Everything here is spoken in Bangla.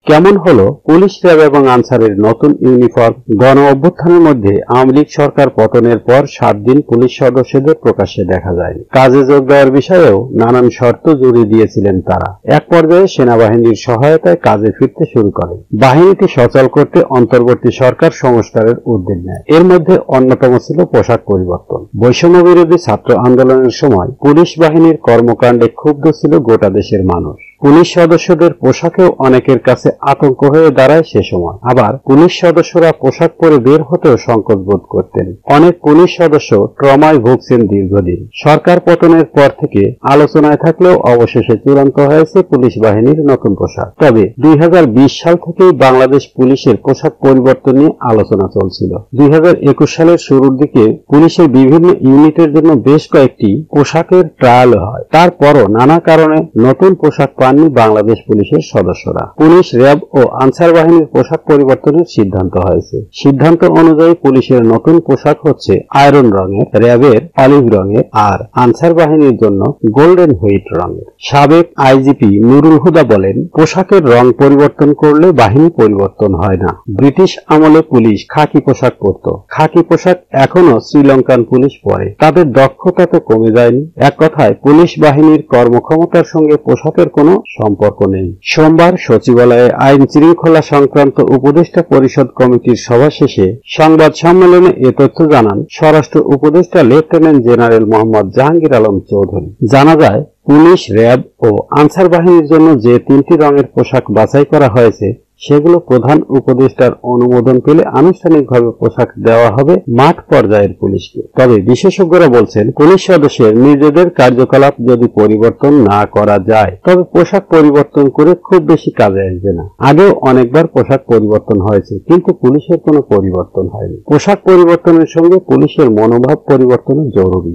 কেমন হলো পুলিশ, র্যাব এবং আনসারের নতুন ইউনিফর্ম? গণ অভ্যুত্থানের মধ্যে আওয়ামী লীগ সরকার পতনের পর 7 দিন পুলিশ সদস্যদের প্রকাশ্যে দেখা যায়নি। কাজে যোগ দেওয়ার বিষয়েও নানান শর্ত জুড়ে দিয়েছিলেন তারা। এক পর্যায়ে সেনাবাহিনীর সহায়তায় কাজে ফিরতে শুরু করে। বাহিনীটি সচল করতে অন্তর্বর্তী সরকার সংস্কারের উদ্যোগ নেয়। এর মধ্যে অন্যতম ছিল পোশাক পরিবর্তন। বৈষম্য বিরোধী ছাত্র আন্দোলনের সময় পুলিশ বাহিনীর কর্মকাণ্ডে ক্ষুব্ধ ছিল গোটা দেশের মানুষ। পুলিশ সদস্যদের পোশাকেও অনেকের কাছে আতঙ্ক হয়ে দাঁড়ায় সে সময়। আবার পুলিশ সদস্যরা পোশাক পরে বের হতেও সংকোচ বোধ করতেন। অনেক পুলিশ সদস্য ট্রমায় ভুগছেন দীর্ঘদিন। সরকার পতনের পর থেকে আলোচনায় থাকলেও অবশেষে চূড়ান্ত হয়েছে পুলিশ বাহিনীর নতুন পোশাক। তবে 2020 সাল থেকেই বাংলাদেশ পুলিশের পোশাক পরিবর্তন নিয়ে আলোচনা চলছিল। 2021 সালের শুরুর দিকে পুলিশের বিভিন্ন ইউনিটের জন্য বেশ কয়েকটি পোশাকের ট্রায়াল হয়। তারপরও নানা কারণে নতুন পোশাক পাননি বাংলাদেশ পুলিশের সদস্যরা। পুলিশ, র্যাব ও আনসার বাহিনীর পোশাক পরিবর্তনের সিদ্ধান্ত হয়েছে। সিদ্ধান্ত অনুযায়ী পুলিশের নতুন পোশাক হচ্ছে আয়রন রঙের, র্যাবের অলিভ রঙের আর আনসার বাহিনীর জন্য গোল্ডেন হুইট রঙের। সাবেক আইজিপি নুরুল হুদা বলেন, পোশাকের রং পরিবর্তন করলে বাহিনী পরিবর্তন হয় না। ব্রিটিশ আমলে পুলিশ খাকি পোশাক পরত। খাকি পোশাক এখনো শ্রীলঙ্কান পুলিশ পরে। তাদের দক্ষতা তো কমে যায়নি। এক কথায় পুলিশ বাহিনীর কর্মক্ষমতার সঙ্গে পোশাকের কোনো সম্পর্ক নেই। সোমবার সচিবালয়ে আইন শৃঙ্খলা সংক্রান্ত উপদেষ্টা পরিষদ কমিটির সভা শেষে সংবাদ সম্মেলনে এ তথ্য জানান স্বরাষ্ট্র উপদেষ্টা লেফটেন্যান্ট জেনারেল মোহাম্মদ জাহাঙ্গীর আলম চৌধুরী। জানা যায়, পুলিশ, র্যাব ও আনসার বাহিনীর জন্য যে 3টি রঙের পোশাক বাছাই করা হয়েছে সেগুলো প্রধান উপদেষ্টার অনুমোদন পেলে আনুষ্ঠানিকভাবে পোশাক দেওয়া হবে মাঠ পর্যায়ের পুলিশকে। তবে বিশেষজ্ঞরা বলছেন, পুলিশ সদস্যের নিজেদের কার্যকলাপ যদি পরিবর্তন না করা যায় তবে পোশাক পরিবর্তন করে খুব বেশি কাজে আসবে না। আগেও অনেকবার পোশাক পরিবর্তন হয়েছে, কিন্তু পুলিশের কোনো পরিবর্তন হয়নি। পোশাক পরিবর্তনের সঙ্গে পুলিশের মনোভাব পরিবর্তনও জরুরি।